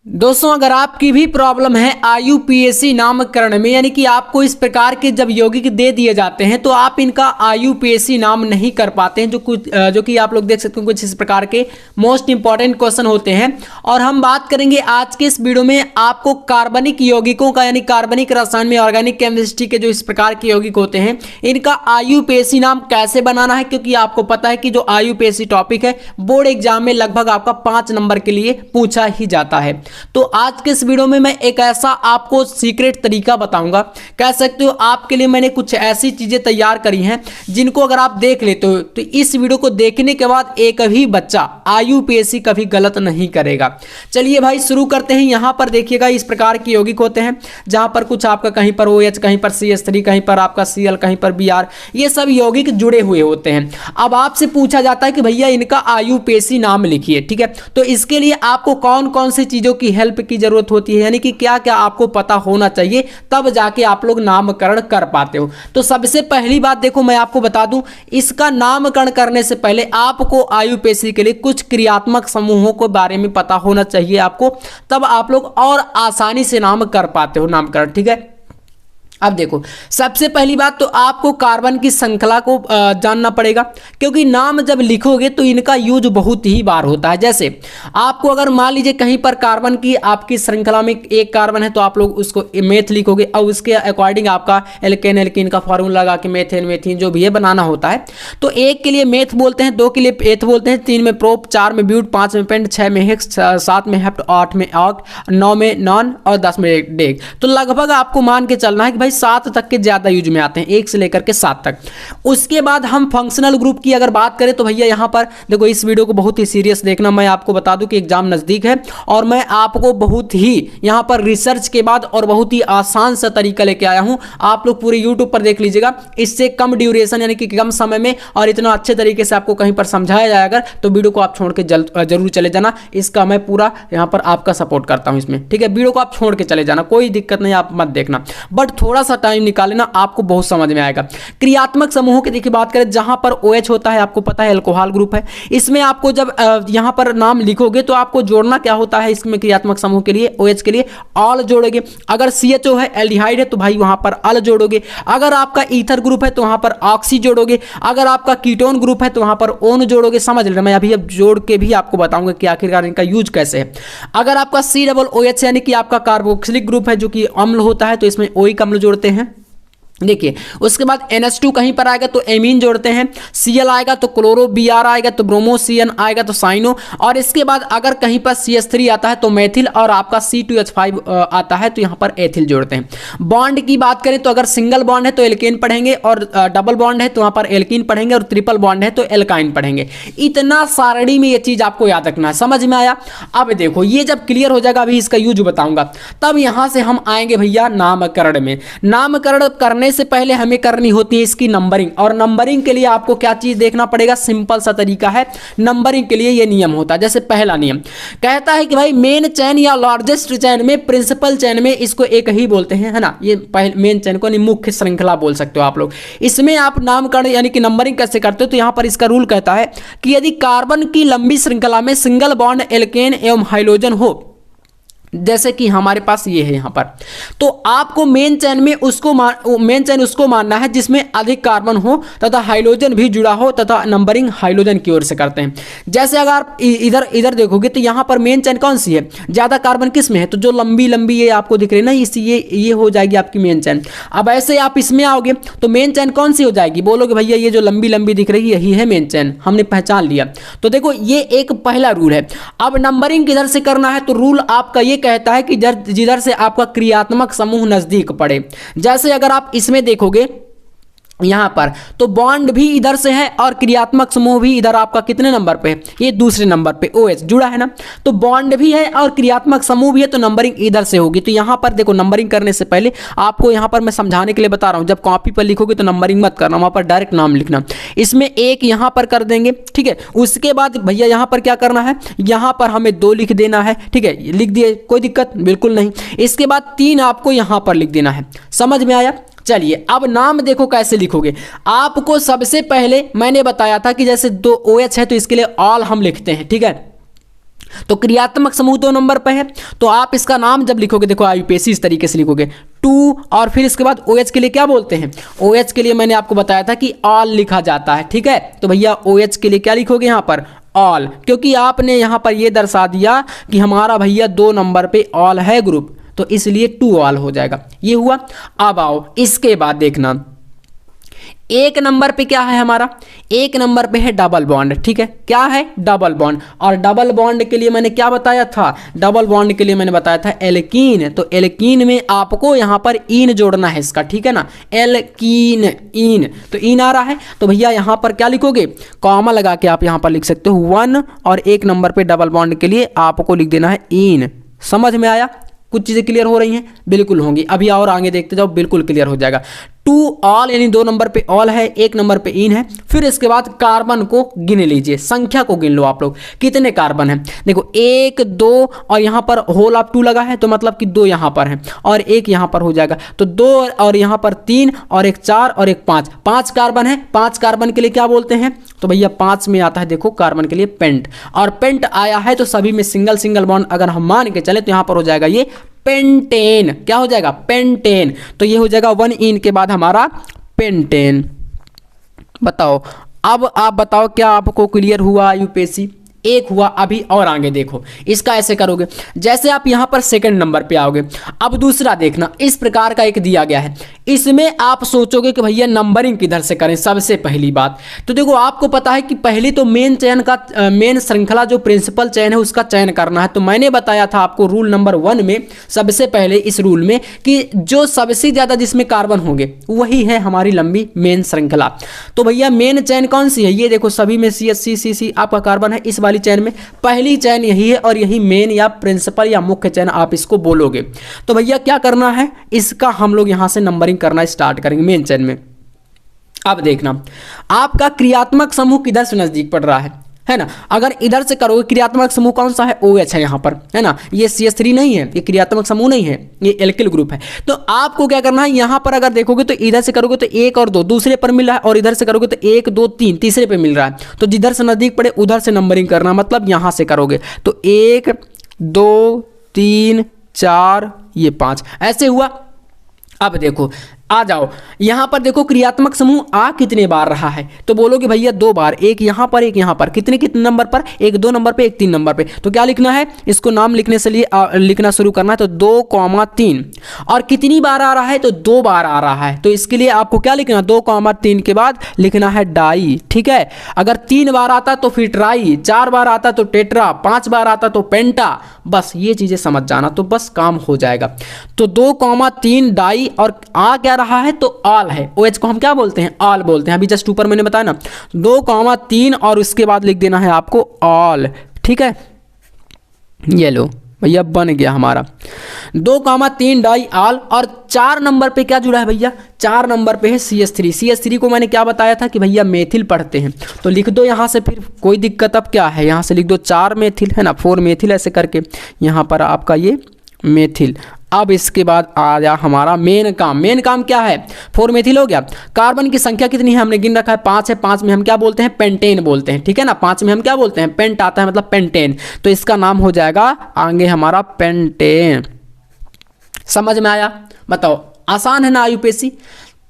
दोस्तों, अगर आपकी भी प्रॉब्लम है आईयूपीएसी नामकरण में, यानी कि आपको इस प्रकार के जब यौगिक दे दिए जाते हैं तो आप इनका आईयूपीएसी नाम नहीं कर पाते हैं, जो कि आप लोग देख सकते हो कुछ इस प्रकार के मोस्ट इंपॉर्टेंट क्वेश्चन होते हैं। और हम बात करेंगे आज के इस वीडियो में आपको कार्बनिक यौगिकों का, यानी कार्बनिक रसायन में ऑर्गेनिक केमिस्ट्री के जो इस प्रकार के यौगिक होते हैं इनका आईयूपीएसी नाम कैसे बनाना है, क्योंकि आपको पता है कि जो आईयूपीएसी टॉपिक है बोर्ड एग्जाम में लगभग आपका 5 नंबर के लिए पूछा ही जाता है। तो आज के इस वीडियो में मैं एक ऐसा आपको सीक्रेट तरीका बताऊंगा, कह सकते हो आपके लिए मैंने कुछ ऐसी चीजें तैयार करी हैं जिनको अगर आप देख लेते हो तो इस वीडियो को देखने के बाद एक भी बच्चा आईयूपीएसी कभी गलत नहीं करेगा। चलिए भाई शुरू करते हैं। यहां पर देखिएगा इस प्रकार के यौगिक होते हैं जहां पर कुछ आपका कहीं पर OH, कहीं पर CH3, कहीं पर आपका Cl, कहीं पर Br, ये सब यौगिक जुड़े हुए होते हैं। अब आपसे पूछा जाता है कि भैया इनका आईयूपीएसी नाम लिखिए, ठीक है। तो इसके लिए आपको कौन कौन सी चीजों की हेल्प की जरूरत होती है, यानी कि क्या क्या आपको पता होना चाहिए, तब जाके आप लोग नामकरण कर पाते हो। तो सबसे पहली बात देखो मैं आपको बता दूं, इसका नामकरण करने से पहले आपको आईयूपीएसी के लिए कुछ क्रियात्मक समूहों के बारे में पता होना चाहिए आपको, तब आप लोग और आसानी से नाम कर पाते हो नामकरण, ठीक है। अब देखो सबसे पहली बात तो आपको कार्बन की श्रृंखला को जानना पड़ेगा, क्योंकि नाम जब लिखोगे तो इनका यूज बहुत ही बार होता है। जैसे आपको अगर मान लीजिए कहीं पर कार्बन की आपकी श्रृंखला में एक कार्बन है तो आप लोग उसको मेथ लिखोगे और उसके अकॉर्डिंग आपका एल्केन एल्कीन का फॉर्मूला लगा के मेथेन मेथिन जो भी है बनाना होता है। तो 1 के लिए मेथ बोलते हैं, 2 के लिए एथ बोलते हैं, 3 में प्रोप, 4 में ब्यूट, 5 में पेंट, 6 में हेक्स, 7 में हेप्ट, 8 में ऑक्ट, 9 में नॉन और 10 में डेग। तो लगभग आपको मान के चलना है कि भाई 7 तक के ज्यादा यूज में आते हैं, 1 से लेकर के 7 तक। उसके बाद हम फंक्शनल ग्रुप की अगर बात करें तो भैया यहां पर देखो इस वीडियो को बहुत ही सीरियस देखना। मैं आपको बता दूं कि एग्जाम नजदीक है और मैं आपको बहुत ही यहां पर रिसर्च के बाद और बहुत ही आसान सा तरीका लेके आया हूं। आप लोग पूरे यूट्यूब पर देख लीजिएगा, इससे कम ड्यूरेशन यानी कि कम समय में और इतना अच्छे तरीके से आपको कहीं पर समझाया जाएगा, तो वीडियो को आप छोड़ के जरूर चले जाना। इसका मैं पूरा यहां पर आपका सपोर्ट करता हूं इसमें, ठीक है। वीडियो को आप छोड़ के चले जाना, कोई दिक्कत नहीं, आप मत देखना, बट थोड़ा सा टाइम निकाले ना, आपको बहुत समझ में आएगा। क्रियात्मक समूहों की देखिए बात करें, जहां पर OH होता है आपको पता है अल्कोहल ग्रुप है। इसमें आपको जब यहां पर नाम लिखोगे तो आपको जोड़ना क्या होता है, इसमें क्रियात्मक समूह के लिए OH के लिए ऑल जोड़ोगे। अगर CHO है एल्डिहाइड है तो भाई वहां पर अल जोड़ोगे। अगर आपका ईथर ग्रुप है तो वहां पर ऑक्सी जोड़ोगे। अगर आपका कीटोन ग्रुप है तो वहां पर ओन जोड़ोगे। समझ लेना, मैं अभी अब जोड़ के भी आपको बताऊंगा कि आखिरकार इनका यूज कैसे है। अगर आपका COOH यानी कि आपका कार्बोक्सिलिक ग्रुप है जो कि अम्ल होता है तो इसमें ओइक अम्ल जोड़ते हैं। देखिए उसके बाद NH2 कहीं पर आएगा तो एमीन जोड़ते हैं, Cl आएगा तो क्लोरो, Br आएगा तो ब्रोमो, CN आएगा तो साइनो, और इसके बाद अगर कहीं पर CH3 आता है तो मेथिल, और आपका C2H5 आता है तो यहाँ पर एथिल जोड़ते हैं। बॉन्ड की बात करें तो अगर सिंगल बॉन्ड है तो एल्केन पढ़ेंगे, और डबल बॉन्ड है तो वहाँ पर एल्कीन पढ़ेंगे, और ट्रिपल बॉन्ड है तो एल्काइन पढ़ेंगे। इतना सारणी में ये चीज आपको याद रखना है। समझ में आया? अब देखो ये जब क्लियर हो जाएगा, अभी इसका यूज बताऊंगा, तब यहां से हम आएंगे भैया नामकरण में। नामकरण करने से पहले हमें करनी होती है इसकी नंबरिंग, और नंबरिंग के लिए आपको क्या चीज देखना पड़ेगा, सिंपल सा तरीका है नंबरिंग के लिए। ये नियम होता है, जैसे पहला नियम कहता है कि भाई मेन चेन या लार्जेस्ट चेन में, प्रिंसिपल चेन में, इसको एक ही बोलते हैं, है ना। ये मेन चेन को मुख्य श्रृंखला बोल सकते हो आप लोग। इसमें आप नामकरण यानी कि नंबरिंग कैसे करते हो, तो यहां पर इसका रूल कहता है कि यदि कार्बन की लंबी श्रृंखला में सिंगल बॉन्ड एल्केन एवं हाइड्रोजन हो, जैसे कि हमारे पास ये है यहां पर, तो आपको मेन चेन में मेन चेन उसको मानना है जिसमें अधिक कार्बन हो तथा हाइड्रोजन भी जुड़ा हो, तथा नंबरिंग हाइड्रोजन की ओर से करते हैं। जैसे अगर आप इधर देखोगे तो यहां पर मेन चेन कौन सी है, ज्यादा कार्बन किस में है, तो जो लंबी लंबी ये आपको दिख रही है ना, ये हो जाएगी आपकी मेन चेन। अब ऐसे आप इसमें आओगे तो मेन चेन कौन सी हो जाएगी, बोलोगे भैया ये जो लंबी लंबी दिख रही है यही है मेन चेन, हमने पहचान लिया। तो देखो ये एक पहला रूल है। अब नंबरिंग किधर से करना है, तो रूल आपका ये कहता है कि जिधर से आपका क्रियात्मक समूह नजदीक पड़े। जैसे अगर आप इसमें देखोगे यहां पर, तो बॉन्ड भी इधर से है और क्रियात्मक समूह भी इधर आपका कितने नंबर पे है, ये दूसरे नंबर पे OH जुड़ा है ना। तो बॉन्ड भी है और क्रियात्मक समूह भी है, तो नंबरिंग इधर से होगी। तो यहां पर देखो नंबरिंग करने से पहले आपको यहां पर मैं समझाने के लिए बता रहा हूं, जब कॉपी पर लिखोगे तो नंबरिंग मत करना, वहां पर डायरेक्ट नाम लिखना। इसमें 1 यहां पर कर देंगे, ठीक है। उसके बाद भैया यहां पर क्या करना है, यहां पर हमें 2 लिख देना है, ठीक है। लिख दिए, कोई दिक्कत बिल्कुल नहीं। इसके बाद 3 आपको यहां पर लिख देना है। समझ में आया? चलिए अब नाम देखो कैसे लिखोगे। आपको सबसे पहले मैंने बताया था कि जैसे 2 OH है तो इसके लिए ऑल हम लिखते हैं, ठीक है। तो क्रियात्मक समूह 2 नंबर पे है, तो आप इसका नाम जब लिखोगे, देखो आईयूपीएसी इस तरीके से लिखोगे 2 और फिर इसके बाद OH के लिए क्या बोलते हैं, OH के लिए मैंने आपको बताया था कि ऑल लिखा जाता है, ठीक है। तो भैया OH के लिए क्या लिखोगे यहाँ पर, ऑल, क्योंकि आपने यहाँ पर ये दर्शा दिया कि हमारा भैया 2 नंबर पे ऑल है ग्रुप, तो इसलिए 2 ऑल हो जाएगा, ये हुआ। अब आओ इसके बाद देखना 1 नंबर पे क्या है हमारा, 1 नंबर पे है डबल बॉन्ड, ठीक है, क्या है डबल बॉन्ड। और डबल बॉन्ड के लिए मैंने क्या बताया था, डबल बॉन्ड के लिए मैंने बताया था एल्कीन, तो एल्कीन में आपको यहाँ पर इन जोड़ना है इसका, ठीक है ना, एल्कीन इन, तो इन आ रहा है, तो भैया यहाँ पर क्या लिखोगे, कॉमा लगा के आप यहाँ पर लिख सकते हो 1 और 1 नंबर पे डबल बॉन्ड के लिए आपको लिख देना है इन। समझ में आया, कुछ चीज़ें क्लियर हो रही हैं, बिल्कुल होंगी, अभी और आगे देखते जाओ बिल्कुल क्लियर हो जाएगा। 2 ऑल यानी 2 नंबर पे ऑल है, 1 नंबर पे इन है। फिर इसके बाद कार्बन को गिन लीजिए, संख्या को गिन लो आप लोग, कितने कार्बन हैं। देखो 1 2 और यहाँ पर होल ऑफ 2 लगा है, तो मतलब कि 2 यहाँ पर हैं और 1 यहाँ पर हो जाएगा, तो 2 और यहाँ पर 3 और 1 4 और 1 5, 5 कार्बन है। 5 कार्बन के लिए क्या बोलते हैं, तो भैया 5 में आता है देखो कार्बन के लिए पेंट, और पेंट आया है तो सभी में सिंगल सिंगल बॉन्ड अगर हम मान के चले तो यहाँ पर हो जाएगा ये पेंटेन, क्या हो जाएगा पेंटेन, तो ये हो जाएगा 1 इन के बाद हमारा पेंटेन। बताओ, अब आप बताओ क्या आपको क्लियर हुआ यूपीएससी, एक हुआ। अभी और आगे देखो, इसका ऐसे करोगे जैसे आप यहाँ पर सेकंड नंबर पे आओगे। अब दूसरा देखना, इस प्रकार का एक दिया गया है, इसमें आप सोचोगे कि भैया नंबरिंग किधर से करें। सबसे पहली बात तो देखो, आपको पता है कि पहले तो मेन चयन का मेन श्रृंखला जो प्रिंसिपल चयन है उसका चयन करना है। तो मैंने बताया था आपको रूल नंबर 1 में, सबसे पहले इस रूल में, कि जो सबसे ज़्यादा जिसमें कार्बन होंगे वही है हमारी लंबी मेन श्रृंखला। तो भैया मेन चयन कौन सी है, ये देखो सभी में CH आपका कार्बन है, इस वाली चयन में पहली चयन यही है और यही मेन या प्रिंसिपल या मुख्य चयन आप इसको बोलोगे। तो भैया क्या करना है, इसका हम लोग यहां से नंबरिंग करना स्टार्ट करेंगे मेन चयन में। अब देखना आपका क्रियात्मक समूह किधर से नजदीक पड़ रहा है ना। अगर इधर से करोगे, क्रियात्मक समूह कौन सा है, OH है यहाँ पर, है ना, ये CH3 नहीं है, ये क्रियात्मक समूह नहीं है, ये एल्किल ग्रुप है। तो आपको क्या करना है, यहाँ पर अगर देखोगे तो इधर से करोगे तो 1 और 2 दूसरे पर मिल रहा है, और इधर से करोगे तो 1 2 3 तीसरे पे मिल रहा है। तो जिधर से नजदीक पड़े उधर से नंबरिंग करना, मतलब यहाँ से करोगे तो 1 2 3 4 ये 5 ऐसे हुआ। अब देखो आ जाओ यहां पर, देखो क्रियात्मक समूह आ कितने बार रहा है, तो बोलोगे भैया 2 बार, एक यहां पर एक यहां पर, कितने कितने नंबर पर, एक 2 नंबर पे एक 3 नंबर पे। तो क्या लिखना है, इसको नाम लिखने से लिए लिखना शुरू करना है, तो 2,3 और कितनी बार आ रहा है, तो 2 बार आ रहा है। तो इसके लिए आपको क्या लिखना, 2,3 के बाद लिखना है डाई, ठीक है। अगर 3 बार आता तो फिर ट्राई, 4 बार आता तो टेट्रा, 5 बार आता तो पेंटा, बस ये चीजें समझ जाना तो बस काम हो जाएगा। तो 2,3 डाई, और आ क्या रहा है, तो ऑल है, OH को हम क्या बोलते हैं, ऑल बोलते हैं। अभी जस्ट ऊपर मैंने बताया ना 2,3 और उसके बाद लिख देना है आपको ऑल, ठीक है। ये लो भैया बन गया हमारा 2,3 डाई ऑल। और 4 नंबर पे क्या जुड़ा है भैया, 4 नंबर पे है CH3 को मैंने क्या बताया था कि भैया मेथिल पढ़ते हैं, तो लिख दो यहाँ से, फिर कोई दिक्कत अब क्या है, यहाँ से लिख दो 4 मेथिल, है ना, 4 मेथिल ऐसे करके यहाँ पर आपका ये मेथिल। अब इसके बाद आ जा हमारा मेन काम। मेन काम क्या है, 4 मेथिल हो गया। कार्बन की संख्या कितनी है, हमने गिन रखा है 5 है, 5 में हम क्या बोलते हैं, पेंटेन बोलते हैं, ठीक है ना। 5 में हम क्या बोलते हैं, पेंट आता है, मतलब पेंटेन, तो इसका नाम हो जाएगा आगे हमारा पेंटेन। समझ में आया, बताओ आसान है ना यूपीएससी।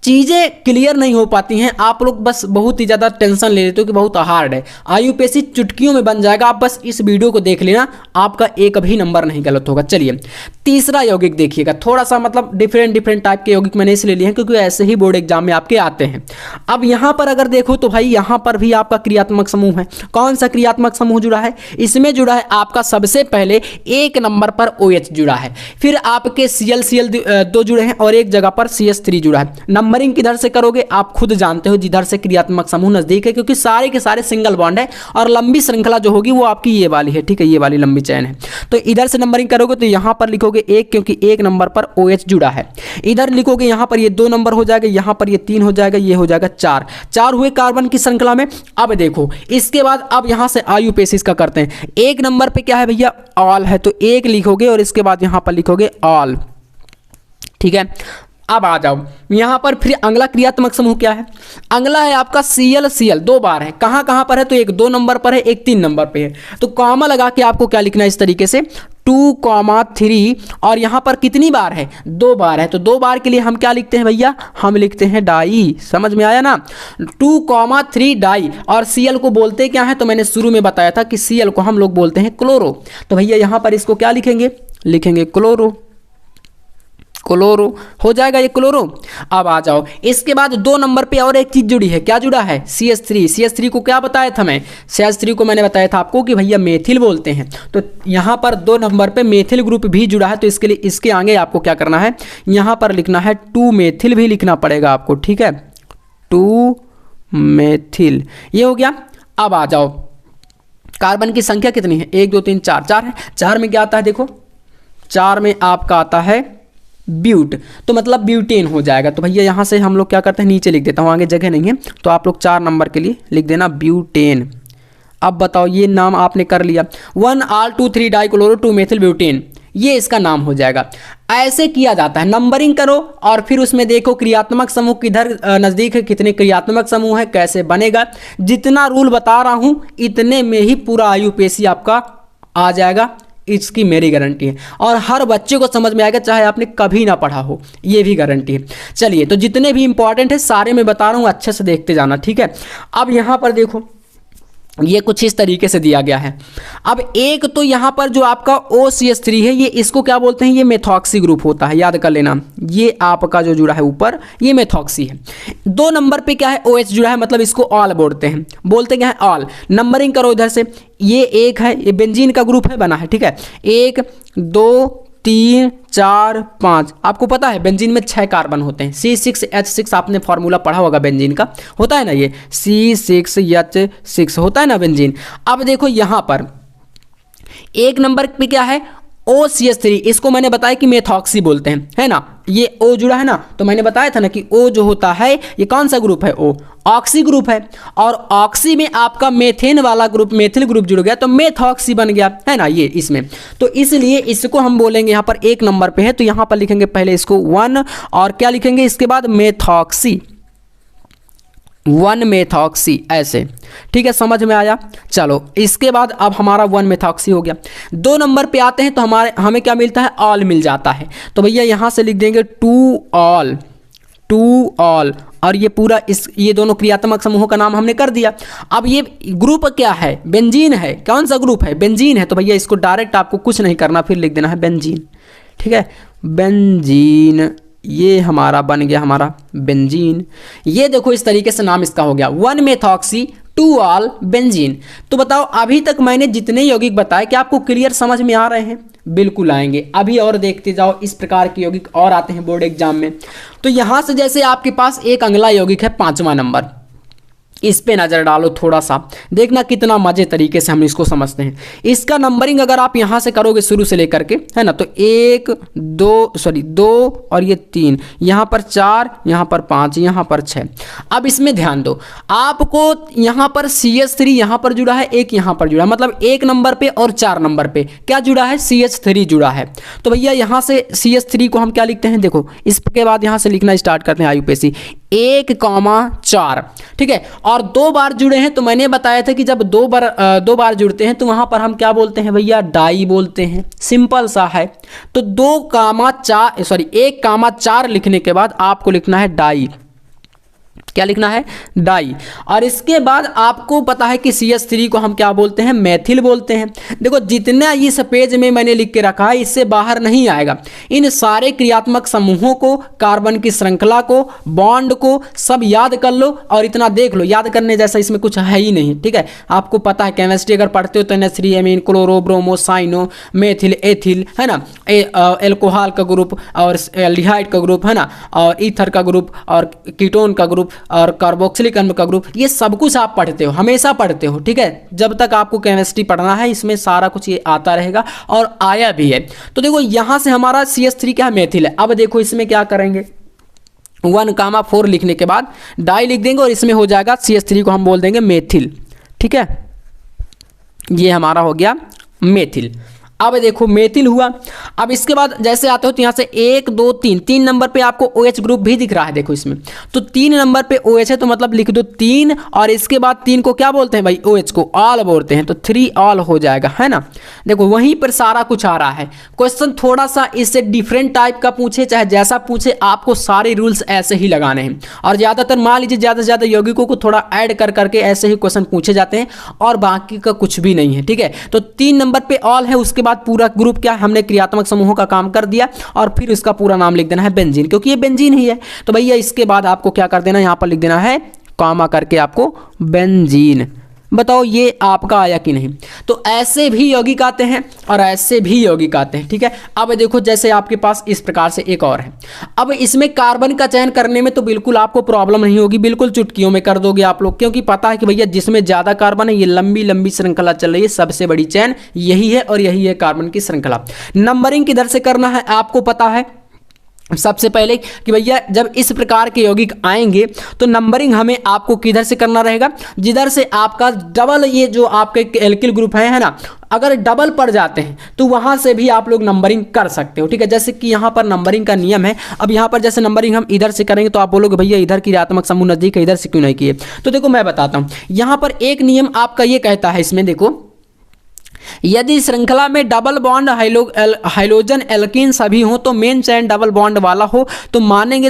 चीज़ें क्लियर नहीं हो पाती हैं, आप लोग बस बहुत ही ज़्यादा टेंशन ले लेते हो कि बहुत हार्ड है। आईयूपीएससी चुटकियों में बन जाएगा, आप बस इस वीडियो को देख लेना, आपका एक भी नंबर नहीं गलत होगा। चलिए तीसरा यौगिक देखिएगा, थोड़ा सा मतलब डिफरेंट टाइप के यौगिक मैंने इसलिए लिए हैं क्योंकि ऐसे ही बोर्ड एग्जाम में आपके आते हैं। अब यहाँ पर अगर देखो तो भाई यहाँ पर भी आपका क्रियात्मक समूह है। कौन सा क्रियात्मक समूह जुड़ा है, इसमें जुड़ा है आपका सबसे पहले 1 नंबर पर OH जुड़ा है, फिर आपके Cl 2 जुड़े हैं और एक जगह पर CH3 जुड़ा है। नंबरिंग किधर से करोगे आप खुद जानते हो, जिधर से क्रियात्मक समूह नजदीक है, क्योंकि सारे के सारे सिंगल बॉन्ड है और लंबी श्रृंखला जो होगी वो आपकी ये वाली है, ठीक है, ये वाली लंबी चैन है। तो इधर से नंबरिंग करोगे तो यहाँ पर लिखोगे 1 क्योंकि 1 नंबर पर OH जुड़ा है। इधर लिखोगे यहाँ पर ये 2 नंबर हो जाएगा, यहाँ पर ये 3 हो जाएगा, ये हो जाएगा 4 हुए कार्बन की श्रृंखला में। अब देखो इसके बाद अब यहाँ से आईयूपीएसी का करते हैं। 1 नंबर पे क्या है भैया, ऑल है, तो 1 लिखोगे और इसके बाद यहाँ पर लिखोगे ऑल, ठीक है। अब आ जाओ यहाँ पर, फिर अगला क्रियात्मक समूह क्या है? अगला है आपका Cl, 2 बार है। कहाँ कहाँ पर है? तो एक 2 नंबर पर है, एक 3 नंबर पे है। तो कॉमा लगा के आपको क्या लिखना है इस तरीके से 2,3, और यहाँ पर कितनी बार है? 2 बार है। तो 2 बार के लिए हम क्या लिखते हैं भैया? हम लिखते हैं डाई। समझ में आया ना? 2,3 डाई। और Cl को बोलते क्या है? तो मैंने शुरू में बताया था कि Cl को हम लोग बोलते हैं क्लोरो। तो भैया यहाँ पर इसको क्या लिखेंगे? लिखेंगे क्लोरो। क्लोरो हो जाएगा ये क्लोरो। अब आ जाओ, इसके बाद 2 नंबर पे और एक चीज जुड़ी है। क्या जुड़ा है? CH3 को क्या बताया था मैं? CH3 को मैंने बताया था आपको कि भैया मेथिल बोलते हैं। तो यहाँ पर 2 नंबर पे मेथिल ग्रुप भी जुड़ा है। तो इसके लिए इसके आगे आपको क्या करना है? यहाँ पर लिखना है 2 मेथिल भी लिखना पड़ेगा आपको, ठीक है? 2 मेथिल, ये हो गया। अब आ जाओ, कार्बन की संख्या कितनी है? 1 2 3 4, 4 है। 4 में क्या आता है? देखो 4 में आपका आता है ब्यूट, तो मतलब ब्यूटेन हो जाएगा। तो भैया यहाँ से हम लोग क्या करते हैं? नीचे लिख देता हूँ, आगे जगह नहीं है, तो आप लोग 4 नंबर के लिए लिख देना ब्यूटेन। अब बताओ, ये नाम आपने कर लिया 1R2,3 डाइक्लोरो 2 मेथिल ब्यूटेन, ये इसका नाम हो जाएगा। ऐसे किया जाता है, नंबरिंग करो और फिर उसमें देखो क्रियात्मक समूह किधर नज़दीक है, कितने क्रियात्मक समूह है, कैसे बनेगा। जितना रूल बता रहा हूँ इतने में ही पूरा आयुपेशी आपका आ जाएगा, इसकी मेरी गारंटी है। और हर बच्चे को समझ में आएगा, चाहे आपने कभी ना पढ़ा हो, ये भी गारंटी है। चलिए, तो जितने भी इंपॉर्टेंट है सारे मैं बता रहा हूँ, अच्छे से देखते जाना, ठीक है? अब यहाँ पर देखो, ये कुछ इस तरीके से दिया गया है। अब एक तो यहाँ पर जो आपका OCH3 है, ये इसको क्या बोलते हैं? ये मेथॉक्सी ग्रुप होता है, याद कर लेना। ये आपका जो जुड़ा है ऊपर, ये मेथॉक्सी है। 2 नंबर पे क्या है? OH जुड़ा है, मतलब इसको ऑल बोलते हैं। बोलते क्या है? ऑल। नंबरिंग करो इधर से, ये 1 है, ये बेंजीन का ग्रुप है, बना है, ठीक है? 1 2 3 4 5। आपको पता है बेंजीन में 6 कार्बन होते हैं। C6H6 आपने फॉर्मूला पढ़ा होगा बेंजीन का, होता है ना, ये C6H6 होता है ना बेंजीन। अब देखो यहाँ पर 1 नंबर पे क्या है? OCH3, इसको मैंने बताया कि मेथॉक्सी बोलते हैं, है ना? ये O जुड़ा है ना, तो मैंने बताया था ना कि O जो होता है ये कौन सा ग्रुप है? O ऑक्सी ग्रुप है। और ऑक्सी में आपका मेथेन वाला ग्रुप, मेथिल ग्रुप जुड़ गया, तो मेथॉक्सी बन गया, है ना, ये इसमें। तो इसलिए इसको हम बोलेंगे, यहाँ पर 1 नंबर पे है तो यहाँ पर लिखेंगे पहले इसको 1, और क्या लिखेंगे इसके बाद? मेथॉक्सी, 1 मेथॉक्सी, ऐसे, ठीक है? समझ में आया? चलो, इसके बाद अब हमारा 1 मेथॉक्सी हो गया। 2 नंबर पे आते हैं तो हमें क्या मिलता है? ऑल मिल जाता है। तो भैया यहाँ से लिख देंगे 2 ऑल, 2 ऑल, और ये पूरा ये दोनों क्रियात्मक समूहों का नाम हमने कर दिया। अब ये ग्रुप क्या है? बेंजीन है। कौन सा ग्रुप है? बेंजीन है। तो भैया इसको डायरेक्ट आपको कुछ नहीं करना, फिर लिख देना है बेंजीन, ठीक है? बेंजीन, ये हमारा बन गया हमारा बेंजीन। ये देखो इस तरीके से नाम इसका हो गया 1 मेथॉक्सी 2 ऑल बेंजीन। तो बताओ, अभी तक मैंने जितने यौगिक बताए क्या आपको क्लियर समझ में आ रहे हैं? बिल्कुल आएंगे। अभी और देखते जाओ, इस प्रकार के यौगिक और आते हैं बोर्ड एग्जाम में। तो यहां से जैसे आपके पास एक अगला यौगिक है 5वां नंबर, इस पे नज़र डालो थोड़ा सा, देखना कितना मजे तरीके से हम इसको समझते हैं। इसका नंबरिंग अगर आप यहाँ से करोगे शुरू से लेकर के, है ना, तो 2 और ये 3, यहाँ पर 4, यहाँ पर 5, यहाँ पर 6। अब इसमें ध्यान दो, आपको यहाँ पर CH3 यहाँ पर जुड़ा है, एक यहाँ पर जुड़ा है, मतलब 1 नंबर पे और 4 नंबर पे क्या जुड़ा है? CH3 जुड़ा है। तो भैया यहाँ से CH3 को हम क्या लिखते हैं? देखो, इसके बाद यहाँ से लिखना स्टार्ट करते हैं आयुपेशी 1,4, ठीक है? और 2 बार जुड़े हैं, तो मैंने बताया था कि जब 2 बार जुड़ते हैं तो वहां पर हम क्या बोलते हैं भैया? डाई बोलते हैं। सिंपल सा है। तो 1,4 लिखने के बाद आपको लिखना है डाई। क्या लिखना है? डाई। और इसके बाद आपको पता है कि CH3 को हम क्या बोलते हैं? मेथिल बोलते हैं। देखो, जितना इस पेज में मैंने लिख के रखा है इससे बाहर नहीं आएगा। इन सारे क्रियात्मक समूहों को, कार्बन की श्रृंखला को, बॉन्ड को सब याद कर लो और इतना देख लो। याद करने जैसा इसमें कुछ है ही नहीं, ठीक है? आपको पता है, केमिस्ट्री अगर पढ़ते हो तो NH3 amine, chloro, bromo, cyano, methyl, ethyl, है ना, एल्कोहल का ग्रुप और एल्डिहाइड का ग्रुप, है ना, और ईथर का ग्रुप और कीटोन का ग्रुप और कार्बोक्सिलिक अम्ल का ग्रुप, ये सब कुछ आप पढ़ते हो, हमेशा पढ़ते हो, ठीक है? जब तक आपको केमिस्ट्री पढ़ना है इसमें सारा कुछ ये आता रहेगा और आया भी है। तो देखो, यहां से हमारा CH3 क्या है? मेथिल है। अब देखो इसमें क्या करेंगे? 1,4 लिखने के बाद डाई लिख देंगे और इसमें हो जाएगा CH3 को हम बोल देंगे मेथिल, ठीक है? ये हमारा हो गया मेथिल। अब देखो मेथिल हुआ। अब इसके बाद जैसे आते हो तो यहाँ से 1 2 3, 3 नंबर पे आपको OH ग्रुप भी दिख रहा है देखो इसमें, तो 3 नंबर पे OH है तो मतलब लिख दो 3, और इसके बाद 3 को क्या बोलते हैं भाई, OH को ऑल बोलते हैं, तो 3 ऑल हो जाएगा, है ना। देखो वहीं पर सारा कुछ आ रहा है। क्वेश्चन थोड़ा सा इससे डिफरेंट टाइप का पूछे चाहे जैसा पूछे, आपको सारे रूल्स ऐसे ही लगाने हैं। और ज़्यादातर मान लीजिए ज़्यादा से ज़्यादा यौगिकों को थोड़ा ऐड कर करके ऐसे ही क्वेश्चन पूछे जाते हैं, और बाकी का कुछ भी नहीं है, ठीक है। तो 3 नंबर पे ऑल है, उसके बाद पूरा ग्रुप क्या, हमने क्रियात्मक समूहों का काम कर दिया, और फिर इसका पूरा नाम लिख देना है बेंजीन, क्योंकि ये बेंजीन ही है। तो भैया इसके बाद आपको क्या कर देना, यहां पर लिख देना है कॉमा करके आपको बेंजीन। बताओ ये आपका आया कि नहीं। तो ऐसे भी यौगिक आते हैं और ऐसे भी यौगिक आते हैं, ठीक है। अब देखो जैसे आपके पास इस प्रकार से एक और है। अब इसमें कार्बन का चयन करने में तो बिल्कुल आपको प्रॉब्लम नहीं होगी, बिल्कुल चुटकियों में कर दोगे आप लोग, क्योंकि पता है कि भैया जिसमें ज़्यादा कार्बन है, ये लंबी लंबी श्रृंखला चल रही है, सबसे बड़ी चैन यही है, और यही है कार्बन की श्रृंखला। नंबरिंग किधर से करना है आपको पता है सबसे पहले कि भैया जब इस प्रकार के यौगिक आएंगे तो नंबरिंग हमें आपको किधर से करना रहेगा, जिधर से आपका डबल, ये जो आपके एल्किल ग्रुप है ना, अगर डबल पड़ जाते हैं तो वहां से भी आप लोग नंबरिंग कर सकते हो, ठीक है। जैसे कि यहाँ पर नंबरिंग का नियम है। अब यहाँ पर जैसे नंबरिंग हम इधर से करेंगे तो आप बोलोगे भैया इधर क्रियात्मक समूह नजदीक है, इधर से क्यों नहीं किए। तो देखो मैं बताता हूँ, यहाँ पर एक नियम आपका ये कहता है, इसमें देखो यदि श्रृंखला में डबल बॉन्ड हाइड्रोजन एल्कीन सभी हो तो मेन चैन डबल बॉन्ड वाला हो तो मानेंगे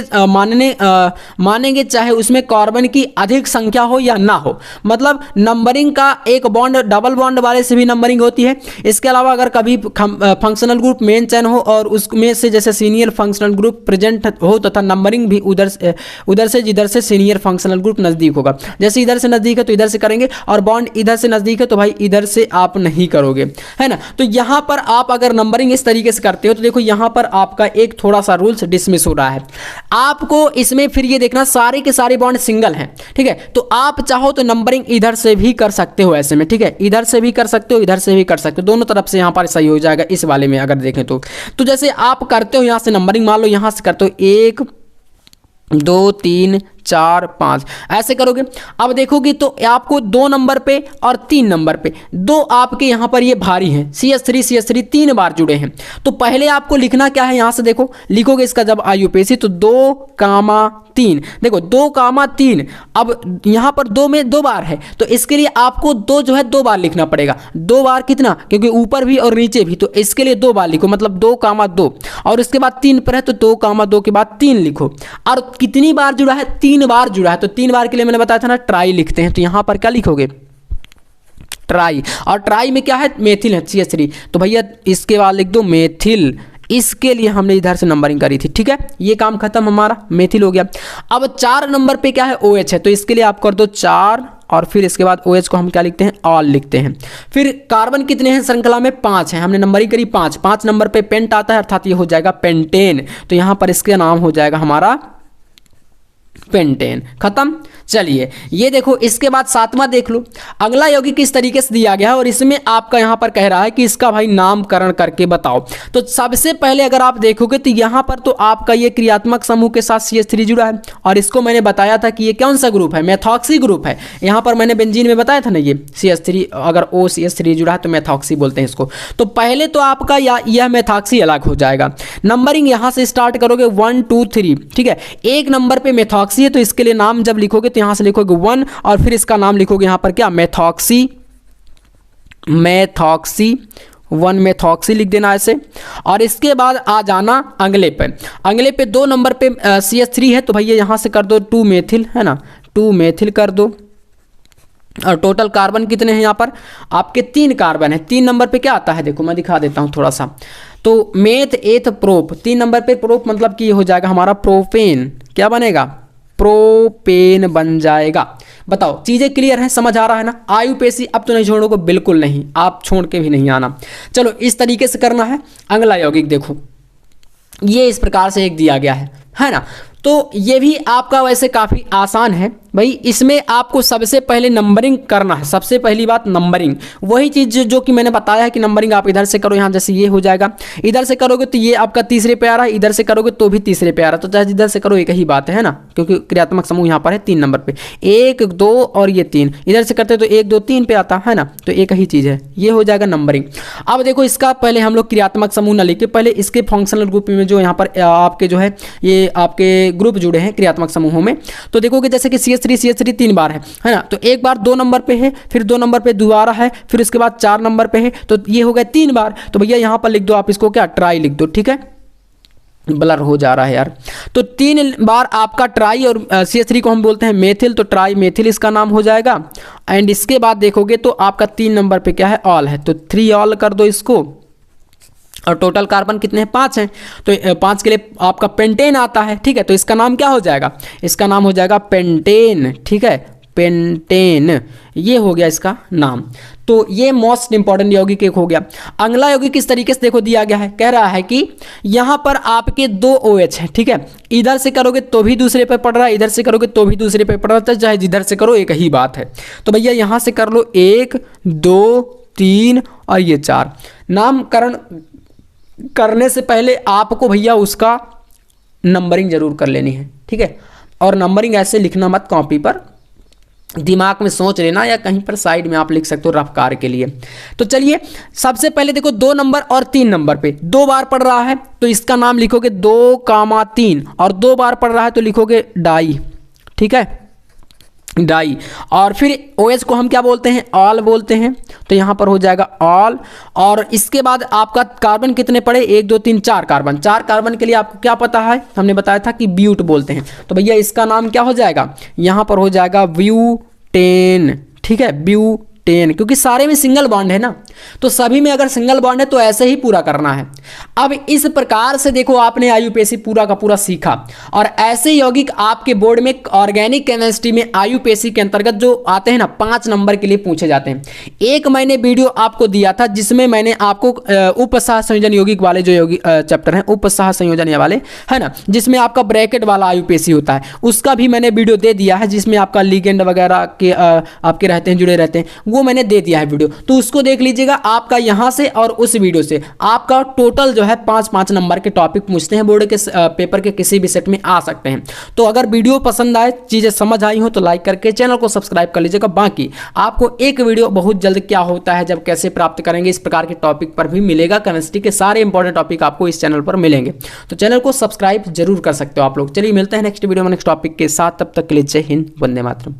चाहे उसमें कार्बन की अधिक संख्या हो या ना हो। मतलब नंबरिंग का एक बॉन्ड डबल बॉन्ड वाले से भी नंबरिंग होती है। इसके अलावा अगर कभी फंक्शनल ग्रुप मेन चैन हो और उसमें से जैसे सीनियर फंक्शनल ग्रुप प्रेजेंट हो तथा नंबरिंग भी उधर से जिधर से सीनियर फंक्शनल ग्रुप नज़दीक होगा। जैसे इधर से नज़दीक है तो इधर से करेंगे, और बॉन्ड इधर से नज़दीक है तो भाई इधर से आप नहीं करोगे, है ना। तो यहां पर आप अगर नंबरिंग इस तरीके से करते हो तो देखो यहां पर आपका एक थोड़ा सा रूल्स डिसमिस हो रहा है। आपको इसमें फिर ये देखना सारे के सारे बॉन्ड सिंगल हैं, ठीक है। तो आप चाहो तो नंबरिंग इधर से भी कर सकते हो ऐसे में, ठीक है। इधर से भी कर सकते हो, इधर से भी कर सकते हो, दोनों तरफ से यहां पर सही हो जाएगा इस वाले में अगर देखें तो जैसे आप करते हो यहां से नंबरिंग, मान लो यहां से करते हो 1 2 3 4 5 ऐसे करोगे। अब देखोगे तो आपको 2 नंबर पे और 3 नंबर पे दो आपके यहाँ पर ये भारी हैं, CH3 3 बार जुड़े हैं। तो पहले आपको लिखना क्या है, यहाँ से देखो लिखोगे इसका जब IUPAC तो 2,3, देखो 2,3। अब यहाँ पर 2 में 2 बार है तो इसके लिए आपको 2 जो है 2 बार लिखना पड़ेगा। 2 बार कितना, क्योंकि ऊपर भी और नीचे भी, तो इसके लिए 2 बार लिखो, मतलब 2,2, और इसके बाद 3 पर है तो 2,2 के बाद 3 लिखो। और कितनी बार जुड़ा है, 3 बार जुड़ा है। तो 3 बार के लिए मैंने बताया था ना ट्राई लिखते हैं, तो यहां पर क्या लिखोगे ट्राई, और ट्राई में क्या है मेथिल है CH3, तो भैया इसके बाद लिख दो मेथिल। इसके लिए हमने इधर से नंबरिंग करी थी, ठीक है। ये काम खत्म, हमारा मेथिल हो गया। अब 4 नंबर पे क्या है OH है, तो इसके लिए आप कर दो 4, और फिर इसके बाद OH को हम क्या लिखते हैं ऑल लिखते हैं। फिर कार्बन कितने हैं श्रृंखला में, 5 हैं, हमने नंबरिंग करी 5। 5 नंबर पे पेंट आता है, अर्थात ये हो जाएगा पेंटेन, तो यहां पर इसका नाम हो जाएगा हमारा पेंटेन। खत्म। चलिए ये देखो इसके बाद 7वां देख लो। अगला यौगिक किस तरीके से दिया गया है और इसमें आपका यहाँ पर कह रहा है कि इसका भाई नामकरण करके बताओ। तो सबसे पहले अगर आप देखोगे तो यहाँ पर तो आपका ये क्रियात्मक समूह के साथ CH3 जुड़ा है, और इसको मैंने बताया था कि ये कौन सा ग्रुप है, मेथॉक्सी ग्रुप है। यहाँ पर मैंने बेंजीन में बताया था ना, ये CH3 अगर OCH3 जुड़ा है तो मेथॉक्सी बोलते हैं इसको। तो पहले तो आपका यह मेथॉक्सी अलग हो जाएगा। नंबरिंग यहाँ से स्टार्ट करोगे 1 2 3, ठीक है। 1 नंबर पे मेथॉक्सी है तो इसके लिए नाम जब लिखोगे तो यहां से लिखोगे 1, और फिर इसका नाम लिखोगे यहां पर क्या मेथॉक्सी 1 मेथॉक्सी लिख देना ऐसे। और इसके बाद आ जाना अगले पे 2 नंबर पे CH3 है तो भैया यहां से कर दो 2 मेथिल, है ना, 2 मेथिल कर दो। और टोटल कार्बन कितने हैं यहाँ पर आपके 3 कार्बन है। 3 नंबर पे क्या आता है देखो मैं दिखा देता हूँ थोड़ा सा। तो मेथ एथ प्रोप, 3 नंबर पे प्रोप मतलब कि हो जाएगा हमारा प्रोपेन, क्या बनेगा प्रोपेन बन जाएगा। बताओ चीजें क्लियर हैं, समझ आ रहा है ना। IUPAC अब तो नहीं छोड़ोगे, बिल्कुल नहीं, आप छोड़ के भी नहीं आना। चलो इस तरीके से करना है। अगला यौगिक देखो ये इस प्रकार से एक दिया गया है ना। तो ये भी आपका वैसे काफ़ी आसान है, भाई इसमें आपको सबसे पहले नंबरिंग करना है। सबसे पहली बात नंबरिंग, वही चीज़ जो कि मैंने बताया है कि नंबरिंग आप इधर से करो, यहाँ जैसे ये हो जाएगा, इधर से करोगे तो ये आपका तीसरे पे आ रहा है, इधर से करोगे तो भी तीसरे पे आ रहा है, तो चाहे इधर से करो एक ही बात है ना, क्योंकि क्रियात्मक समूह यहाँ पर है 3 नंबर पे, 1 2 और ये 3, इधर से करते तो 1 2 3 पे आता है ना, तो एक ही चीज़ है, ये हो जाएगा नंबरिंग। अब देखो इसका पहले हम लोग क्रियात्मक समूह ना लिखे, पहले इसके फंक्शनल ग्रुप में जो यहाँ पर आपके जो है ये आपके ग्रुप जुड़े हैं क्रियात्मक समूहों में, तो देखोगे जैसे कि CH3 3 बार है ना, तो एक बार 2 नंबर पे है, फिर 2 नंबर पे दोबारा है, फिर उसके बाद 4 नंबर पे है, तो ये हो गया 3 बार। तो भैया यहाँ पर लिख दो आप इसको क्या, ट्राई लिख दो, ठीक है, ब्लर हो जा रहा है यार। तो 3 बार आपका ट्राई, और CH3 को हम बोलते हैं मेथिल, तो ट्राई मेथिल इसका नाम हो जाएगा। एंड इसके बाद देखोगे तो आपका 3 नंबर पे क्या है, ऑल है, तो 3 ऑल कर दो इसको, और टोटल कार्बन कितने हैं, 5 हैं, तो 5 के लिए आपका पेंटेन आता है, ठीक है, तो इसका नाम क्या हो जाएगा, इसका नाम हो जाएगा पेंटेन, ठीक है, पेंटेन, ये हो गया इसका नाम। तो ये मोस्ट इंपॉर्टेंट यौगिक एक हो गया। अगला यौगिक किस तरीके से देखो दिया गया है, कह रहा है कि यहाँ पर आपके 2 OH हैं, ठीक है, इधर से करोगे तो भी दूसरे पे पड़ रहा है, इधर से करोगे तो भी दूसरे पे पड़ रहा है, चाहे जिधर से करो एक ही बात है। तो भैया यहाँ से कर लो 1 2 3 और ये 4। नामकरण करने से पहले आपको भैया उसका नंबरिंग जरूर कर लेनी है, ठीक है, और नंबरिंग ऐसे लिखना मत कॉपी पर, दिमाग में सोच लेना या कहीं पर साइड में आप लिख सकते हो रफ कार्य के लिए। तो चलिए सबसे पहले देखो 2 नंबर और 3 नंबर पे 2 बार पढ़ रहा है, तो इसका नाम लिखोगे 2,3, और 2 बार पढ़ रहा है तो लिखोगे डाई, ठीक है, डाई। और फिर OH को हम क्या बोलते हैं, ऑल बोलते हैं, तो यहाँ पर हो जाएगा ऑल। और इसके बाद आपका कार्बन कितने पड़े, 1 2 3 4 कार्बन, 4 कार्बन के लिए आपको क्या पता है, हमने बताया था कि ब्यूट बोलते हैं, तो भैया इसका नाम क्या हो जाएगा, यहाँ पर हो जाएगा ब्यूटेन, ठीक है, ब्यूटेन, क्योंकि सारे में सिंगल बॉन्ड है ना, तो सभी में अगर सिंगल बॉन्ड है तो ऐसे ही पूरा करना है। अब इस प्रकार से देखो आपने IUPAC पूरा का पूरा सीखा, और ऐसे यौगिक आपके बोर्ड में ऑर्गेनिक केमिस्ट्री में IUPAC के अंतर्गत जो आते हैं ना 5 नंबर के लिए पूछे जाते हैं। एक मैंने वीडियो आपको दिया था जिसमें मैंने आपको उपसह संयोजन यौगिक वाले जो यौगिक चैप्टर हैं, उपसह संयोजन वाले है ना, जिसमें आपका ब्रैकेट वाला IUPAC होता है, उसका भी मैंने वीडियो दे दिया है, जिसमें आपका लिगेंड वगैरह के आपके रहते हैं, जुड़े रहते हैं, वो मैंने दे दिया है वीडियो, तो उसको देख लीजिएगा। आपका यहाँ से और उस वीडियो से आपका टोटल जो है 5-5 नंबर के टॉपिक पूछते हैं, बोर्ड के पेपर के किसी भी सेट में आ सकते हैं। तो अगर वीडियो पसंद आए, चीज़ें समझ आई हो तो लाइक करके चैनल को सब्सक्राइब कर लीजिएगा। बाकी आपको एक वीडियो बहुत जल्द क्या होता है जब कैसे प्राप्त करेंगे इस प्रकार के टॉपिक पर भी मिलेगा, केमिस्ट्री के सारे इंपॉर्टेंट टॉपिक आपको इस चैनल पर मिलेंगे, तो चैनल को सब्सक्राइब जरूर कर सकते हो आप लोग। चलिए मिलते हैं नेक्स्ट वीडियो में नेक्स्ट टॉपिक के साथ, तब तक के लिए जय हिंद, वंदे मातरम।